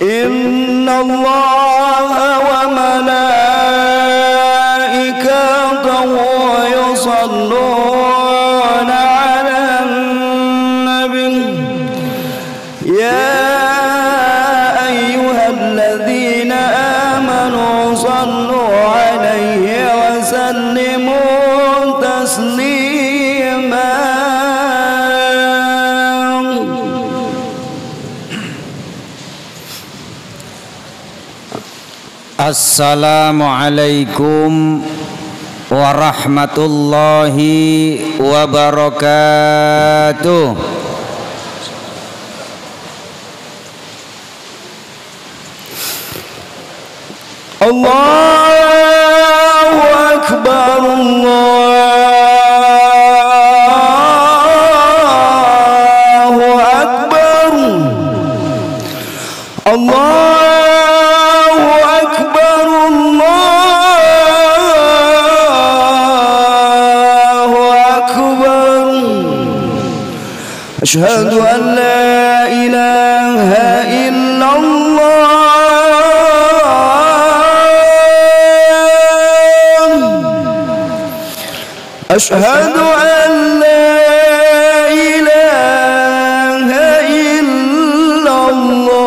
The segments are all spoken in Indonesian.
إن الله وملائكته يصلون على النبي يا أيها الذين آمنوا صلوا عليه وسلموا تسليما. Assalamualaikum warahmatullahi wabarakatuh. Allahu Akbar, Allahu Akbar, Allahu Akbar, Allahu Akbar. Asyhadu an la ilaha illallah. Asyhadu an la ilaha illallah.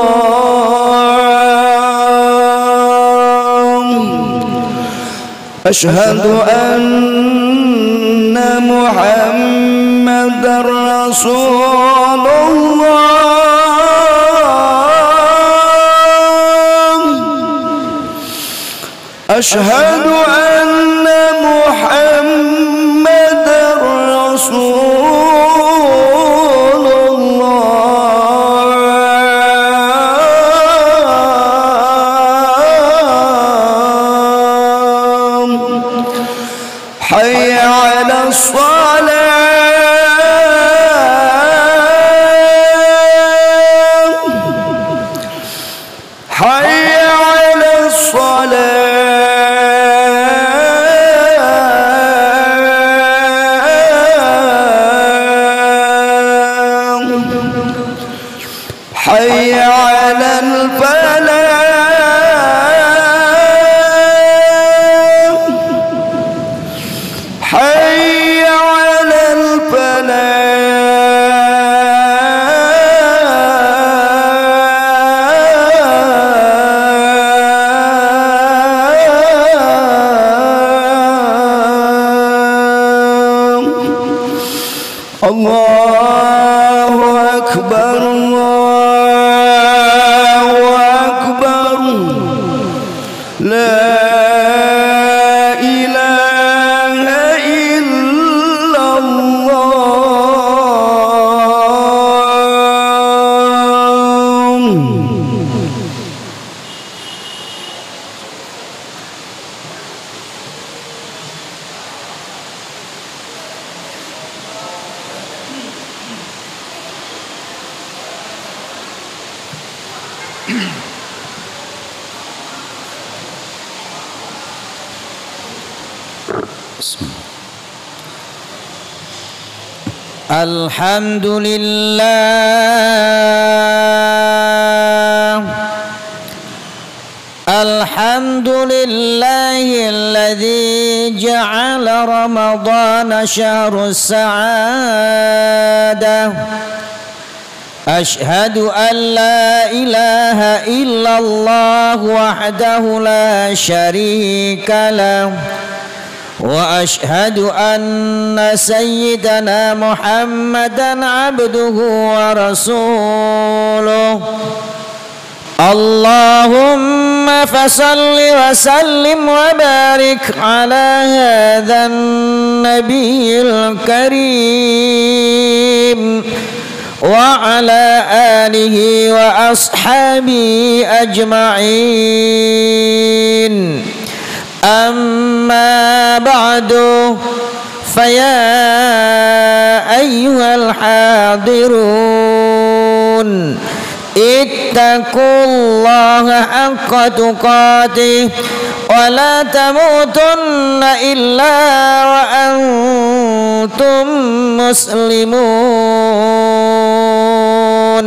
Asyhadu anna Muhammadar Rasulullah. Asyhadu anna Muhammadar Rasulullah. Hayya 'alas salat, hayya 'alas salat. حي على الفلاح، حي على الفلاح. الله أكبر، لا إله إلا الله. Alhamdulillah, alhamdulillahilladzi ja'ala ramadhana syahrus sa'adah. Ashhadu an la ilaha illallah wahdahu la syarika lah. وأشهد أن سيدنا محمدا عبده ورسوله. اللهم فصل وسلم وبارك على هذا النبي الكريم وعلى آله وأصحابه أجمعين. أما بعد فيا أيها الحاضرون اتقوا الله حق تقاته ولا تموتن إلا وأنتم مسلمون.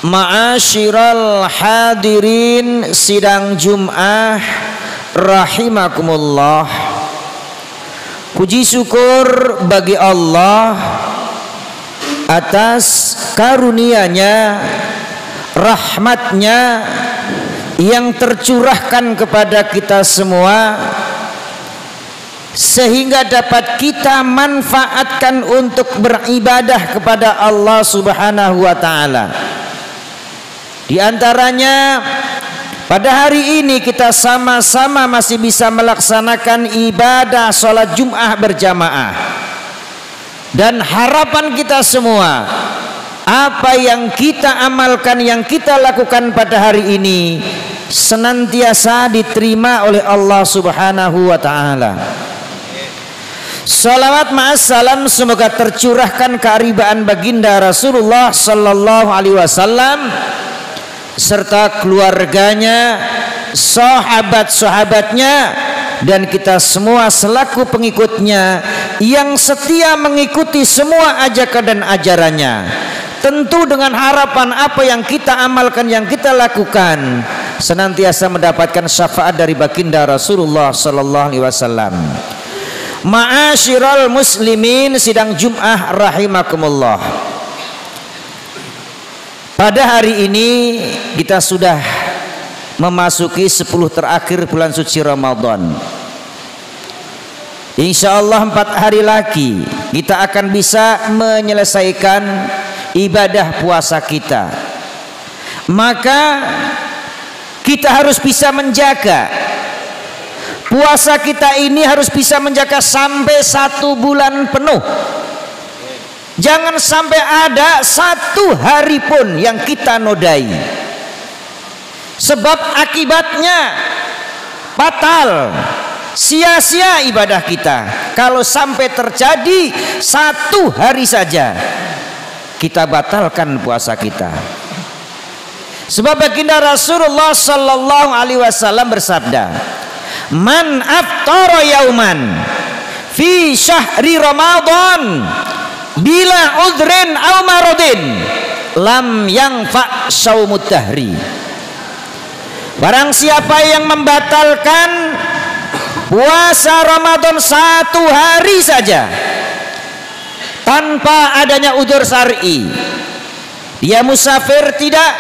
Ma'asyiral hadirin sidang Jum'ah rahimakumullah. Puji syukur bagi Allah atas karunia-Nya, rahmat-Nya yang tercurahkan kepada kita semua, sehingga dapat kita manfaatkan untuk beribadah kepada Allah Subhanahu wa ta'ala. Di antaranya pada hari ini kita sama-sama masih bisa melaksanakan ibadah sholat Jum'ah berjamaah. Dan harapan kita semua, apa yang kita amalkan, yang kita lakukan pada hari ini senantiasa diterima oleh Allah Subhanahu wa ta'ala. Salawat ma'assalam semoga tercurahkan kearibaan baginda Rasulullah sallallahu alaihi wasallam serta keluarganya, sahabat-sahabatnya, dan kita semua selaku pengikutnya yang setia mengikuti semua ajakan dan ajarannya, tentu dengan harapan apa yang kita amalkan, yang kita lakukan senantiasa mendapatkan syafaat dari baginda Rasulullah sallallahu alaihi wasallam. Ma'asyiral muslimin sidang Jum'ah rahimakumullah. Pada hari ini kita sudah memasuki 10 terakhir bulan suci Ramadan. Insya Allah 4 hari lagi kita akan bisa menyelesaikan ibadah puasa kita. Maka kita harus bisa menjaga puasa kita ini, harus bisa menjaga sampai 1 bulan penuh. Jangan sampai ada 1 hari pun yang kita nodai, sebab akibatnya fatal, sia-sia ibadah kita kalau sampai terjadi 1 hari saja kita batalkan puasa kita. Sebab baginda Rasulullah sallallahu alaihi wasallam bersabda, "Man aftara yauman fi syahri Ramadan bila udrin aw maradin lam yanfa shaumud dahri." Barang siapa yang membatalkan puasa Ramadan 1 hari saja tanpa adanya udzur syar'i, dia musafir tidak,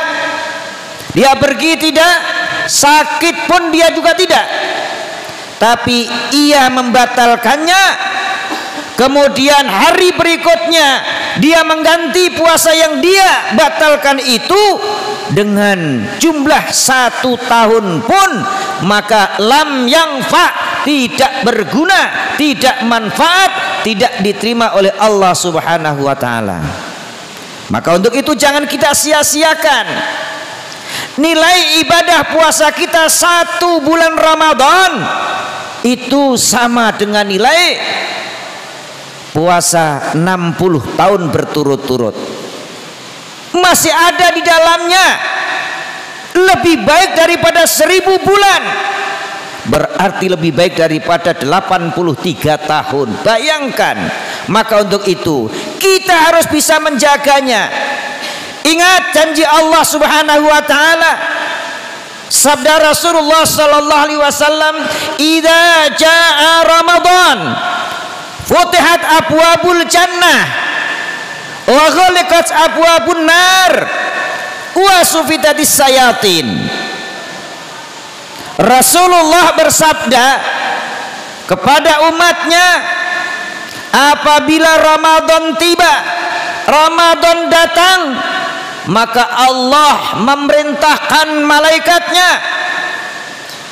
dia pergi tidak, sakit pun dia juga tidak, tapi ia membatalkannya, kemudian hari berikutnya dia mengganti puasa yang dia batalkan itu dengan jumlah 1 tahun pun, maka lam yanfa, tidak berguna, tidak manfaat, tidak diterima oleh Allah Subhanahu wa ta'ala. Maka untuk itu jangan kita sia-siakan nilai ibadah puasa kita 1 bulan Ramadan. Itu sama dengan nilai puasa 60 tahun berturut-turut. Masih ada di dalamnya, lebih baik daripada 1000 bulan, berarti lebih baik daripada 83 tahun. Bayangkan. Maka untuk itu kita harus bisa menjaganya. Ingat janji Allah Subhanahu wa ta'ala, sabda Rasulullah sallallahu alaihi wasallam, "Idza jaa Ramadan futihat abwabul jannah wa ghaliqat abwabun nar wa sufitatis sayatin." Rasulullah bersabda kepada umatnya, apabila Ramadan tiba, Ramadan datang, maka Allah memerintahkan malaikatnya.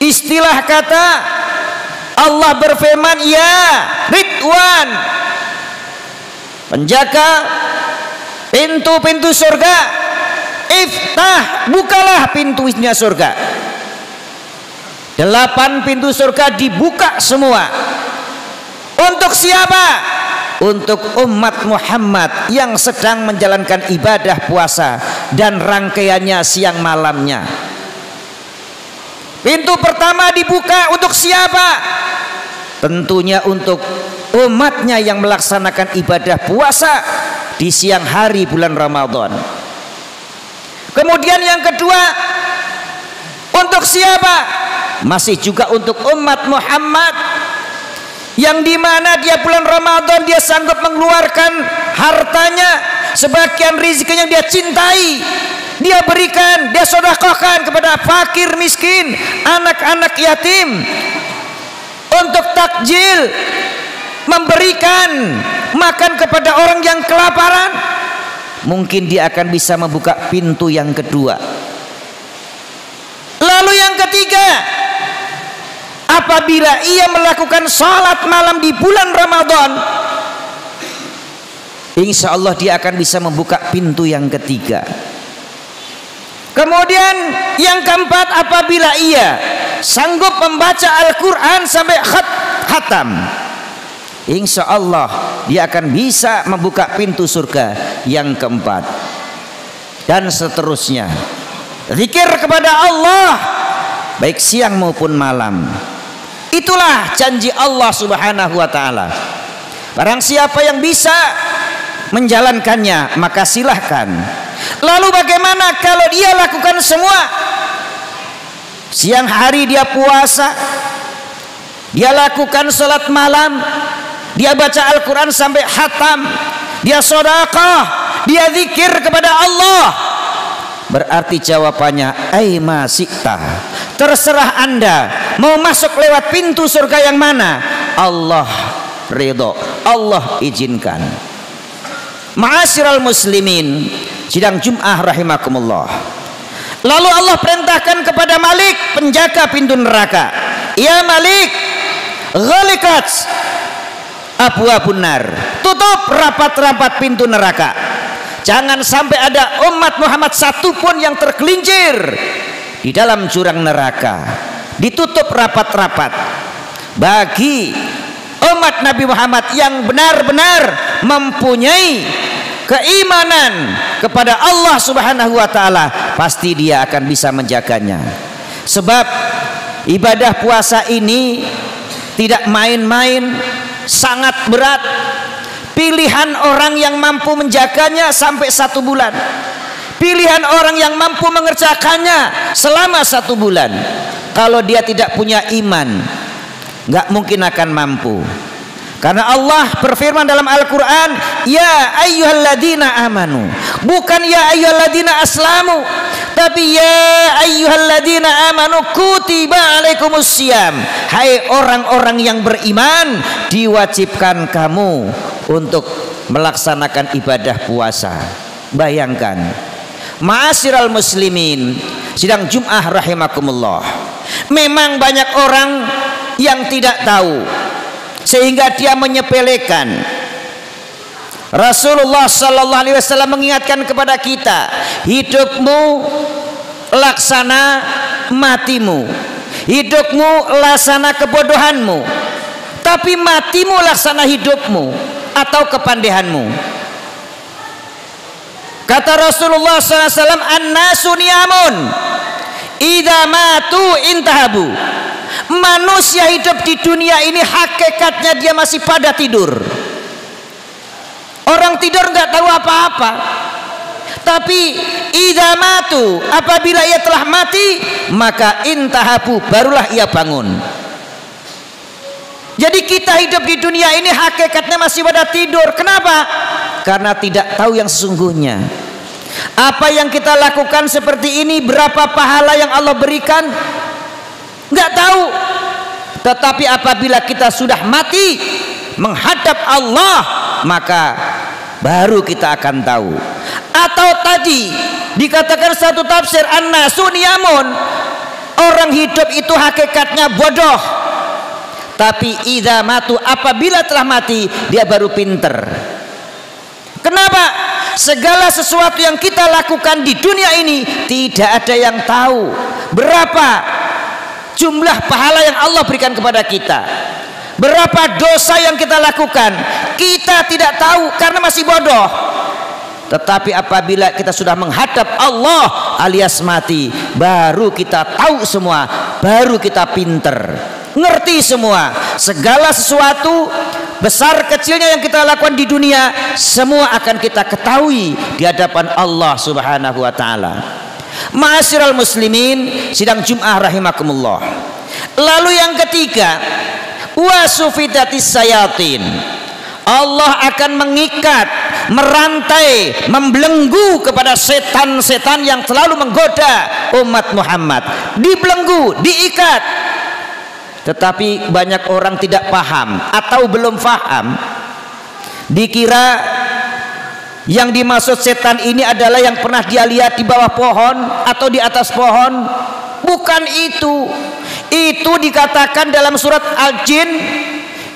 Istilah kata Allah berfirman, "Ya Ridwan, penjaga pintu-pintu surga, iftah, bukalah pintunya surga." 8 pintu surga dibuka semua. Untuk siapa? Untuk umat Muhammad yang sedang menjalankan ibadah puasa dan rangkaiannya siang malamnya. Pintu pertama dibuka untuk siapa? Tentunya untuk umatnya yang melaksanakan ibadah puasa di siang hari bulan Ramadan. Kemudian yang kedua, untuk siapa? Masih juga untuk umat Muhammad, yang dimana dia bulan Ramadan dia sanggup mengeluarkan hartanya, sebagian rezekinya dia cintai, dia berikan, dia sedekahkan kepada fakir miskin, anak-anak yatim, untuk takjil, memberikan makan kepada orang yang kelaparan. Mungkin dia akan bisa membuka pintu yang kedua. Lalu yang ketiga, apabila ia melakukan sholat malam di bulan Ramadan, insya Allah dia akan bisa membuka pintu yang ketiga. Kemudian yang keempat, apabila ia sanggup membaca Al-Quran sampai khatam, insya Allah dia akan bisa membuka pintu surga yang keempat. Dan seterusnya, zikir kepada Allah baik siang maupun malam. Itulah janji Allah Subhanahu wa ta'ala. Barang siapa yang bisa menjalankannya, maka silahkan. Lalu bagaimana kalau dia lakukan semua? Siang hari dia puasa, dia lakukan sholat malam, dia baca Al-Quran sampai khatam, dia sedekah, dia zikir kepada Allah. Berarti jawabannya aima sikta, terserah Anda mau masuk lewat pintu surga yang mana. Allah ridho, Allah izinkan. Ma'asyiral muslimin, sidang Jum'ah rahimakumullah. Lalu Allah perintahkan kepada Malik, penjaga pintu neraka, ya Malik, ghalikat abwabun nar, tutup rapat-rapat pintu neraka. Jangan sampai ada umat Muhammad satupun yang tergelincir di dalam jurang neraka. Ditutup rapat-rapat bagi umat Nabi Muhammad yang benar-benar mempunyai keimanan kepada Allah Subhanahu wa ta'ala. Pasti dia akan bisa menjaganya. Sebab ibadah puasa ini tidak main-main, sangat berat. Pilihan orang yang mampu menjaganya sampai 1 bulan, pilihan orang yang mampu mengerjakannya selama 1 bulan. Kalau dia tidak punya iman, nggak mungkin akan mampu. Karena Allah berfirman dalam Al-Quran, ya ayyuhalladzina amanu, bukan ya ayyuhalladzina aslamu, tapi ya ayyuhalladzina amanu kutiba alaikumussyam. Hai orang-orang yang beriman, diwajibkan kamu untuk melaksanakan ibadah puasa. Bayangkan, ma'asyiral muslimin, sidang Jum'ah rahimakumullah, memang banyak orang yang tidak tahu sehingga dia menyepelekan. Rasulullah sallallahu alaihi wasallam mengingatkan kepada kita, hidupmu laksana matimu, hidupmu laksana kebodohanmu, tapi matimu laksana hidupmu atau kepandehanmu. Kata Rasulullah SAW, an-nasu niyamun idza matu intahabu. Manusia hidup di dunia ini hakikatnya dia masih pada tidur. Orang tidur nggak tahu apa-apa. Tapi idza matu, apabila ia telah mati, maka intahabu, barulah ia bangun. Jadi kita hidup di dunia ini hakikatnya masih pada tidur. Kenapa? Karena tidak tahu yang sesungguhnya. Apa yang kita lakukan seperti ini, berapa pahala yang Allah berikan, nggak tahu. Tetapi apabila kita sudah mati menghadap Allah, maka baru kita akan tahu. Atau tadi dikatakan satu tafsir, an-nasu niyamun, orang hidup itu hakikatnya bodoh, tapi idza matu, apabila telah mati dia baru pinter. Kenapa? Segala sesuatu yang kita lakukan di dunia ini tidak ada yang tahu berapa jumlah pahala yang Allah berikan kepada kita, berapa dosa yang kita lakukan, kita tidak tahu karena masih bodoh. Tetapi apabila kita sudah menghadap Allah alias mati, baru kita tahu semua, baru kita pinter, ngerti semua. Segala sesuatu besar kecilnya yang kita lakukan di dunia, semua akan kita ketahui di hadapan Allah Subhanahu wa ta'ala. Ma'asyiral muslimin sidang Jum'ah rahimakumullah. Lalu yang ketiga, wasufidatis sayatin, Allah akan mengikat, merantai, membelenggu kepada setan-setan yang selalu menggoda umat Muhammad. Dibelenggu, diikat. Tetapi banyak orang tidak paham atau belum paham, dikira yang dimaksud setan ini adalah yang pernah dia lihat di bawah pohon atau di atas pohon. Bukan itu. Itu dikatakan dalam surat Al-Jin,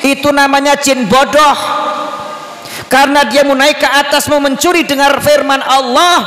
itu namanya jin bodoh. Karena dia mau naik ke atas, mau mencuri dengar firman Allah,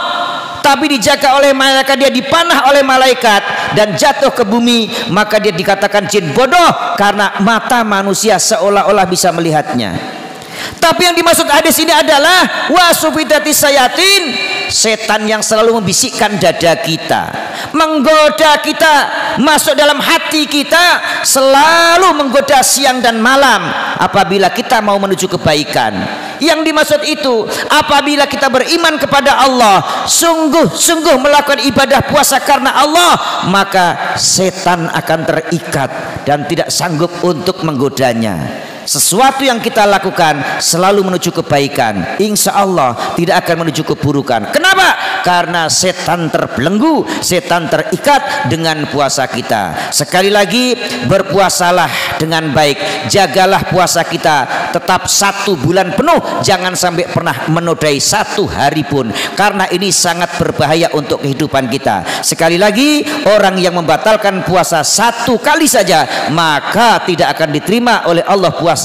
tapi dijaga oleh malaikat, dia dipanah oleh malaikat dan jatuh ke bumi, maka dia dikatakan jin bodoh karena mata manusia seolah-olah bisa melihatnya. Tapi yang dimaksud hadis ini adalah wasufidatis sayatin, setan yang selalu membisikkan dada kita, menggoda kita, masuk dalam hati kita, selalu menggoda siang dan malam apabila kita mau menuju kebaikan. Yang dimaksud itu apabila kita beriman kepada Allah, sungguh-sungguh melakukan ibadah puasa karena Allah, maka setan akan terikat dan tidak sanggup untuk menggodanya. Sesuatu yang kita lakukan selalu menuju kebaikan, insya Allah tidak akan menuju keburukan. Kenapa? Karena setan terbelenggu, setan terikat dengan puasa kita. Sekali lagi, berpuasalah dengan baik, jagalah puasa kita tetap 1 bulan penuh, jangan sampai pernah menodai 1 hari pun, karena ini sangat berbahaya untuk kehidupan kita. Sekali lagi, orang yang membatalkan puasa 1 kali saja, maka tidak akan diterima oleh Allah puasanya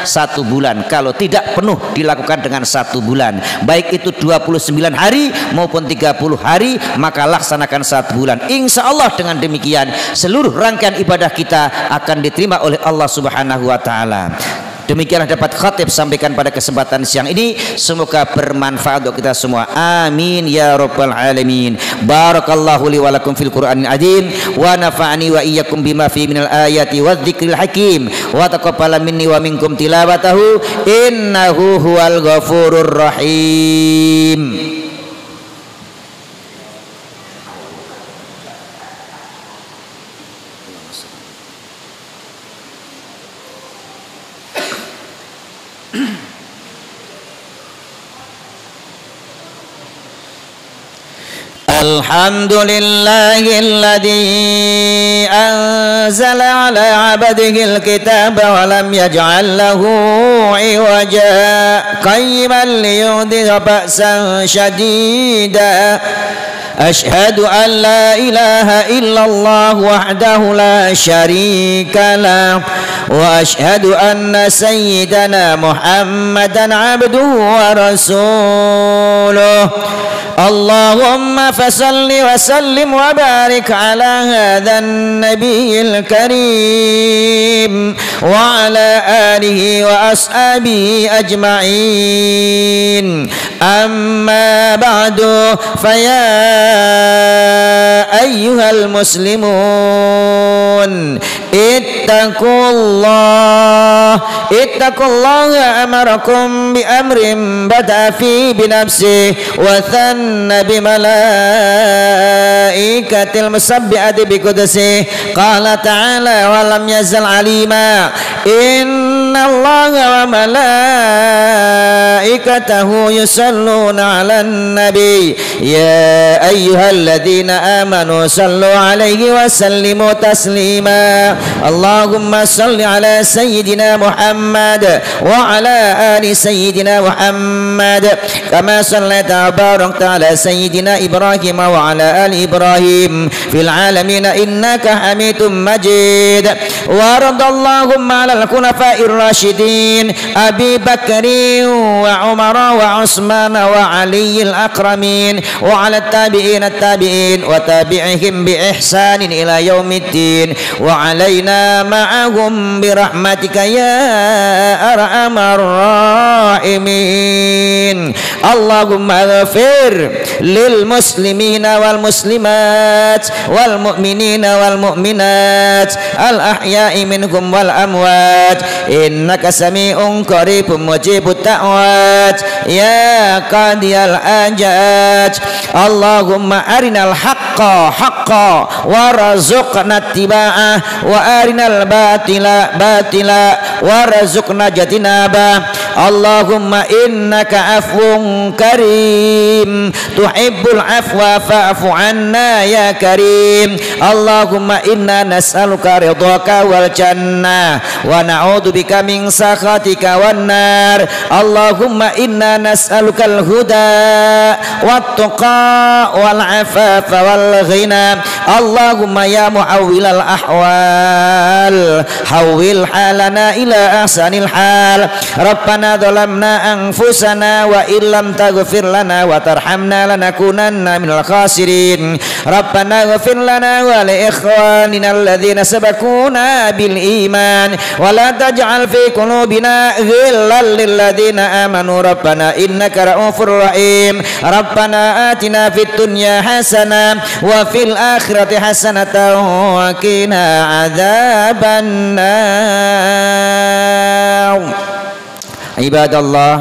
1 bulan kalau tidak penuh dilakukan dengan 1 bulan, baik itu 29 hari maupun 30 hari, maka laksanakan 1 bulan. Insya Allah dengan demikian seluruh rangkaian ibadah kita akan diterima oleh Allah Subhanahu wa ta'ala. Demikianlah dapat khatib sampaikan pada kesempatan siang ini, semoga bermanfaat untuk kita semua. Amin ya rabbal alamin. Barakallahu li wa lakum fil Qur'anil azim wa nafa'ani wa iyyakum bima fi minal ayati wadh-dhikril hakim wa taqabbala minni wa minkum tilawatahu innahu huwal ghafurur rahim. Alhamdulillahilladzi anzala ala abdihil kitaba wa lam yaj'al lahu iwaja qayyiman liyudhira ba'san shadida. Ashhadu an la ilaha illallah wahdahu la syarika lah wa ashhadu anna sayyidana Muhammadan abduhu wa rasuluh. Allahumma fasalli wa sallim wa barik ala hadhan nabiyil karim wa ala alihi wa ashabihi ajma'in. Amma ba'du, faya ayyuhal muslimun ittaqullaha amarakum bi amrin bada fi binafsi wa thanna bi malaikatil musabbi'ati bi qudsi. Qala ta'ala wa lam yazal alima inna allaha wa malaikatahu yusalluna 'alan nabi ya ayyuhalladzina amanu sallu 'alaihi wa sallimu taslima. Allahumma salli ala sayyidina Muhammad wa ala ali sayyidina Muhammad kama sallaita wa barakta ala sayyidina Ibrahim wa ala ali Ibrahim fil alamin innaka Hamidum Majid. Wa radallahumma ala al-khulafa'ir rasyidin Abi Bakri wa Umar wa Utsman wa Ali al-akramin wa ala tabi'in at-tabi'in wa tabi'ihim bi ihsanin ila yaumiddin wa alaina ma'ahum bi rahmatika ya arhamar rahimin. Allahumma ghafir lil muslimina wal muslimat wal mu'minina wal mu'minat al ahya'i minhum wal amwat innaka sami'un qaribun mujibut da'wat ya qadiyal ajat. Allahumma arinal haqqa haqqa warzuqna ittiba'ah wa arinal batila batila warzuqna jatinaba. Allahumma innaka afwun karim tuhibbul afwa fa'fu anna ya karim. Allahumma inna nas'aluka ridhaka wal jannah wa na'udzubika min sakhatika wan nar. Allahumma inna nas'aluka al huda wat tuqa wal afafa wal ghina. Allahumma ya muawwilal ahwal hawwil halana ila ahsanil hal. Rabbana dhalamna anfusana wa illam taghfir lana wa tarhamna lanakunanna minal khasirin. Rabbana ighfir lana wa li ikhwanina alladhina sabaquna bil iman wa la taj'al fi qulubina ghillan lil ladzina amanu rabbana innaka ra'ufur rahim. Rabbana atina fid dunya hasanah wa fil akhirati hasanatan wa qina adzaban nar. Ibadallah,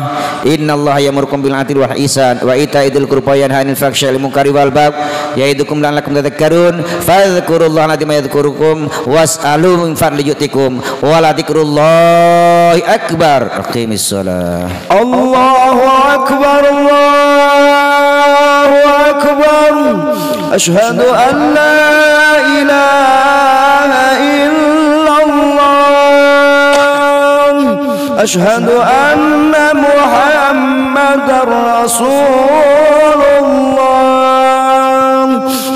innallaha ya'murukum bil 'adli wal ihsan wa ita'i dzil qurba wa yanha 'anil fahsya'i wal munkari wal baghi ya'idukum la'allakum tadhakkarun. Fadhkurullaha ma yadhkurukum was'alu min fadli yu'tikum wa la dzikrullahi akbar. Aqimis shalah. Allahu akbar Allahu akbar. Asyhadu an la ilaha illallah. Asyhadu anna Muhammadar Rasulullah.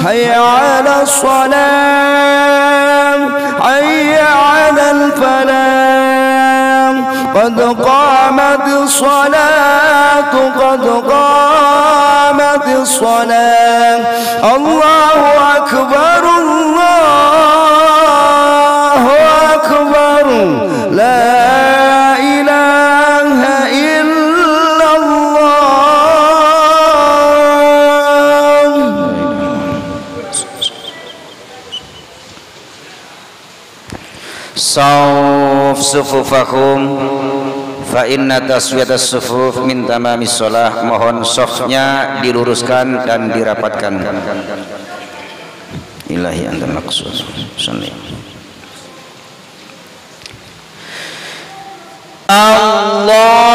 Hayya 'alas shalah hayya 'alal falah. Qad qamatis salatu qad qamatis salah. Allahu akbar Allahu akbar. La Sawf sufufakum fa inna taswiyatas sufuf min tamamis shalah. Mohon safnya diluruskan dan dirapatkan. Ilahi antal maqsud. Allahu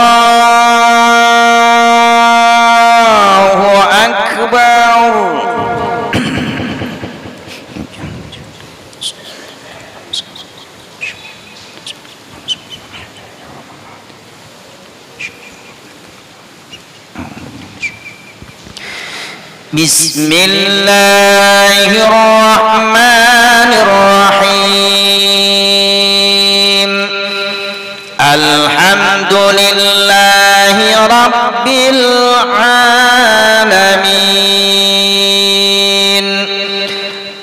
akbar. Bismillahirrahmanirrahim. Alhamdulillahi rabbil alamin.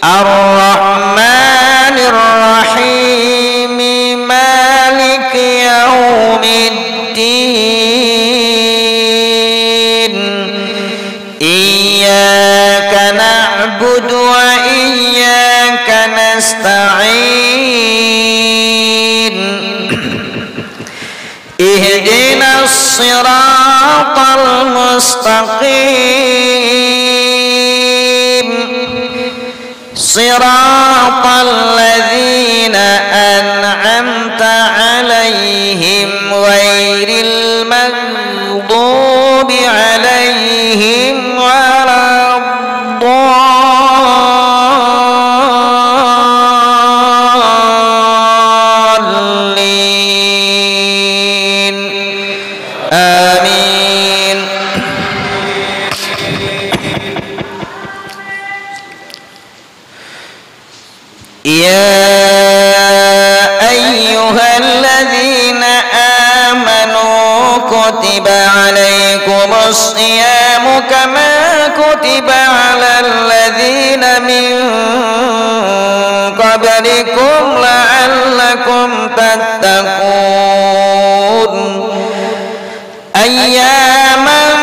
Ar-Rahmanir Rahim. Maliki yaumiddin. Iyyaka na'budu wa iyyaka nasta'in. Ihdinas siratal mustaqim. Siratal ladzina an'amta 'alaihim ghairil maghdubi 'alaihim waladdallin. Amin. Ya ayyuhalladzina amanu kutiba alaikumus siyamu kama kutiba alal ladzina min qablikum la'allakum tattaqun. Ayyaman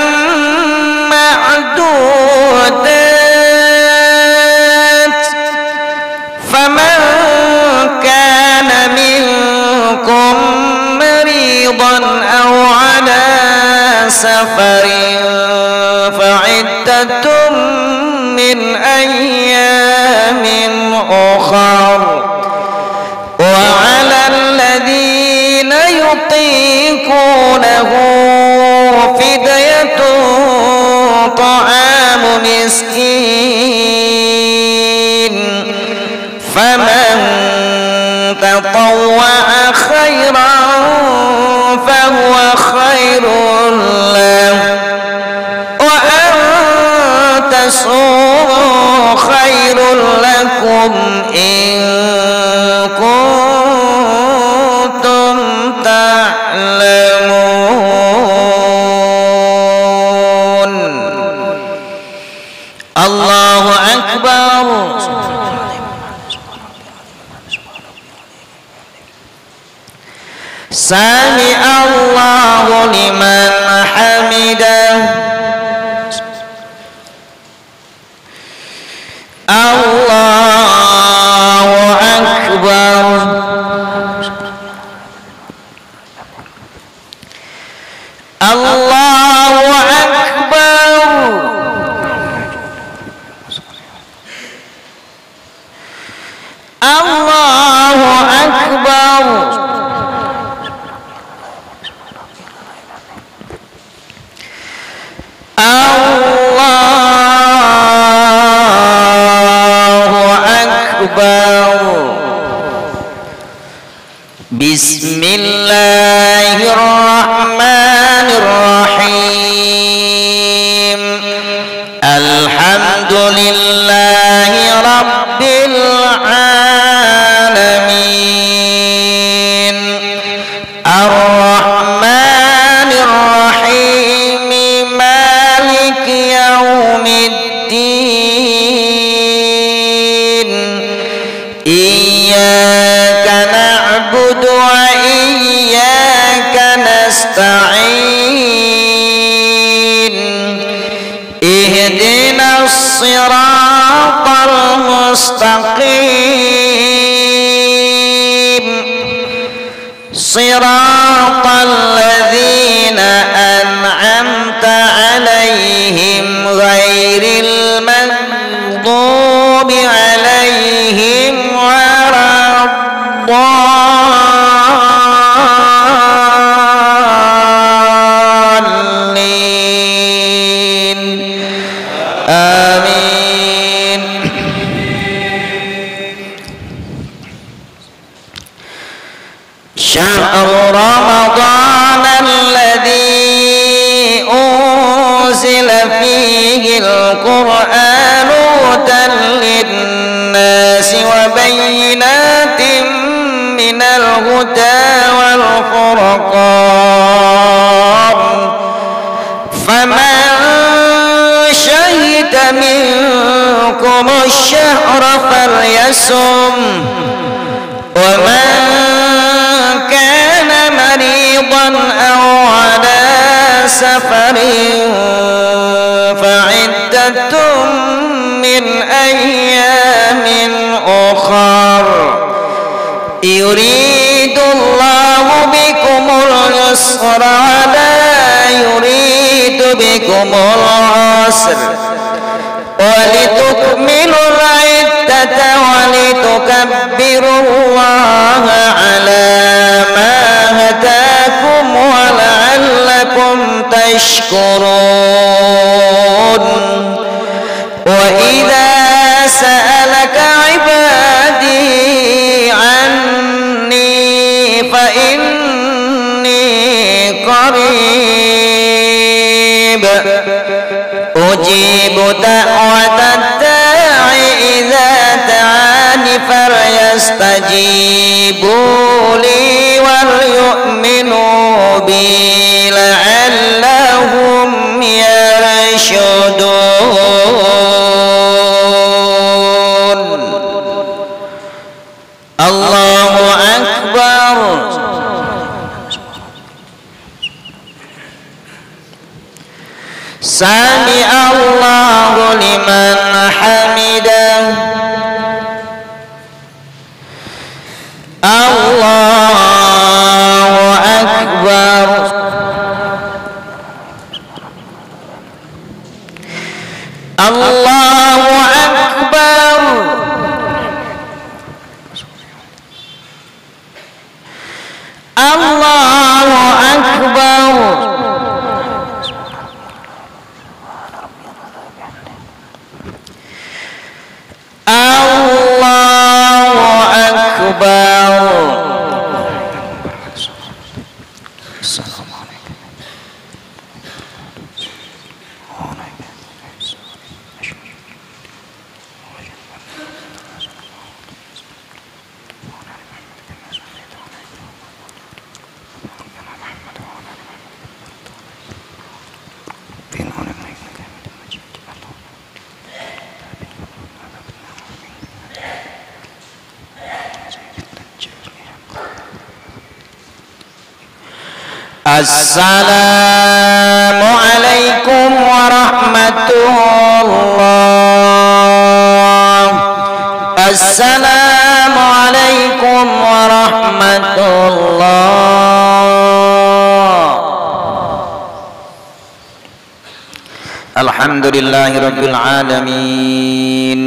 سفر فعدة من أيام أخر وعلى الذين يطيقونه فدية طعام مسكين فمن تطوع خيرا فهو خير له وأن تصوموا خير لكم إن كنتم تعلمون. الله أكبر. سمع الله لمن حمده. الله أكبر. الله أكبر. الله أكبر. بسم الله الرحمن الرحيم. الحمد لله رب العالمين الرحمن الرحيم مالك يوم الدين إياك نعبد وإياك نستعين اهدنا الصراط المستقيم صراط الذين أنعمت عليهم غير المغضوب عليهم ولا الضالين آمين. شهر رمضان الذي أنزل فيه القرآن هدى للناس وبينات من الهدى والفرقان فمن شهد منكم الشهر فليصم ومن كان مريضا أو على سفر فعدة من أيام أخر يريد الله بكم اليسر ولا يريد بكم العسر ولتكملوا العدة ولتكبروا الله على ما هداكم ولعلكم تشكرون. وإذا سألك عبادي عني فإني قريب أجيب دعوة الداع إذا دعان فليستجيبوا لي وليؤمنوا بي لعلهم يرشدون. الله أكبر. سمع الله لمن حمده. الله أكبر. Allahu Akbar. Allahu Akbar. Allahu Akbar. Assalamualaikum warahmatullah. Assalamualaikum warahmatullah. Alhamdulillahi rabbil alamin.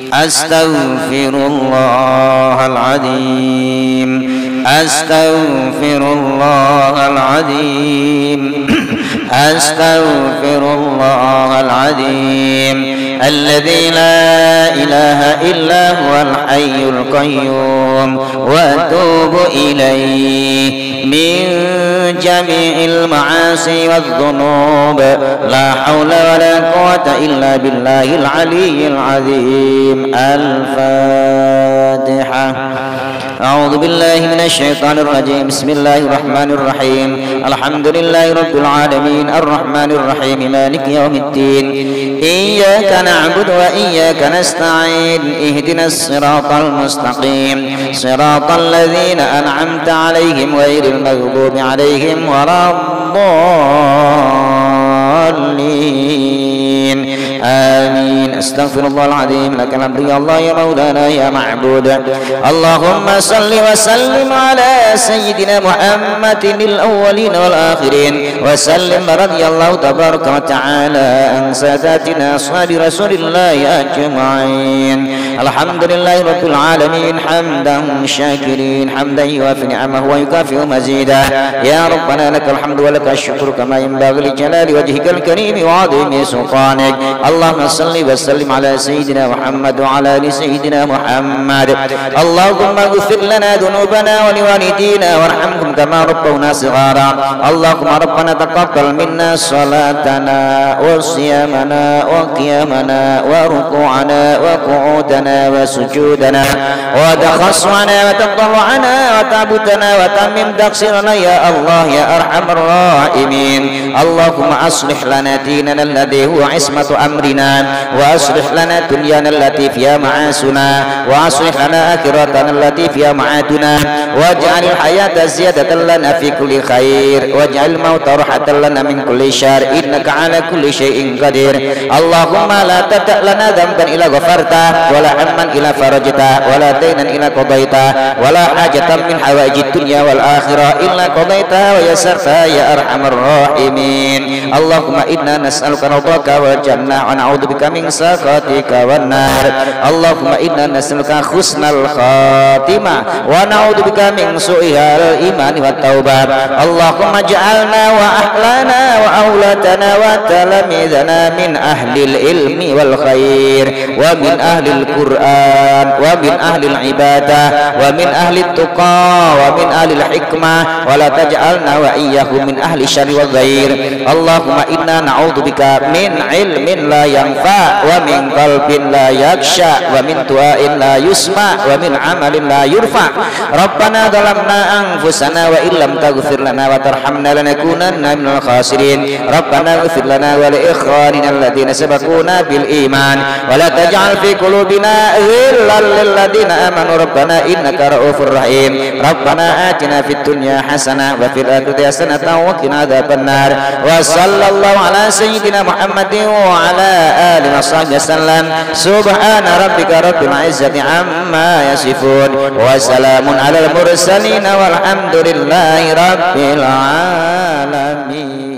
Astaghfirullahal azim. Astaghfirullahal azim. Astaghfirullahal azim. Alladzi la ilaha illa huwal hayyul qayyum wa atubu ilaihi min jami'il ma'asi wadh-dhunub. La haula wa la quwwata illa billahil aliyyil azim. Al-Fatihah. أعوذ بالله من الشيطان الرجيم. بسم الله الرحمن الرحيم. الحمد لله رب العالمين الرحمن الرحيم مالك يوم الدين. إياك نعبد وإياك نستعين. اهدنا الصراط المستقيم صراط الذين أنعمت عليهم غير المغضوب عليهم ولا الضالين. آمين. أستغفر الله العظيم. لك الحمد يا الله يا مولانا يا معبود. اللهم صل وسلم على سيدنا محمد الأولين والآخرين وسلم. رضي الله تبارك وتعالى عن ساداتنا أصحاب رسول الله أجمعين. الحمد لله رب العالمين حمدا شاكرين حمدا يوافي نعمه ويكافئ مزيدا. يا ربنا لك الحمد ولك الشكر كما ينبغي لجلال وجهك الكريم وعظيم سلطانك. اللهم صل وسلم على سيدنا محمد وعلى آل سيدنا محمد. اللهم اغفر لنا ذنوبنا ولوالدينا وارحمهم كما ربونا صغارا. اللهم ربنا تقبل منا صلاتنا وصيامنا وقيامنا وركوعنا وقعودنا وسجودنا وتخصعنا وتضرعنا وتعبدنا وتمم تقصيرنا يا الله يا أرحم الراحمين. اللهم أصلح لنا ديننا الذي هو عصمة أمرنا وأصلح لنا دنيانا التي فيها معاشنا وأصلح لنا آخرتنا التي فيها معادنا واجعل الحياة زيادة لنا في كل خير واجعل الموت راحة لنا من كل شر إنك على كل شيء قدير. اللهم لا تدع لنا ذنبا إلا غفرته ولا هما إلا فرجته ولا دينا إلا قضيته ولا حاجة من حوائج الدنيا والآخرة إلا قضيتها ويسرتها يا أرحم الراحمين. اللهم إنا نسألك رضاك والجنة ونعوذ بك من سخطك والنار. اللهم إنا نسألك حسن الخاتمة ونعوذ بك من سوءها الإيمان والتوبة. اللهم اجعلنا وأهلنا وأولادنا وتلاميذنا من أهل العلم والخير ومن أهل القرآن ومن أهل العبادة ومن أهل التقى ومن أهل الحكمة ولا تجعلنا وإياهم من أهل الشر والغير. اللهم إنا نعوذ بك من علم لا ينفع ومن قلب لا يخشع ومن دعاء لا يسمع ومن عمل لا يرفع. ربنا ظلمنا أنفسنا وإن لم تغفر لنا وترحمنا لنكونن من الخاسرين. ربنا اغفر لنا ولإخواننا الذين سبقونا بالإيمان ولا تجعل في قلوبنا غلا للذين آمنوا ربنا إنك رؤوف رحيم. ربنا آتنا في الدنيا حسنة وفي الآخرة حسنة وقنا عذاب النار. وصلى الله على سيدنا محمد وعلى آله وصحبه وسلم. سبحان ربك رب العزة عما يصفون وسلام على المرسلين والحمد لله رب العالمين.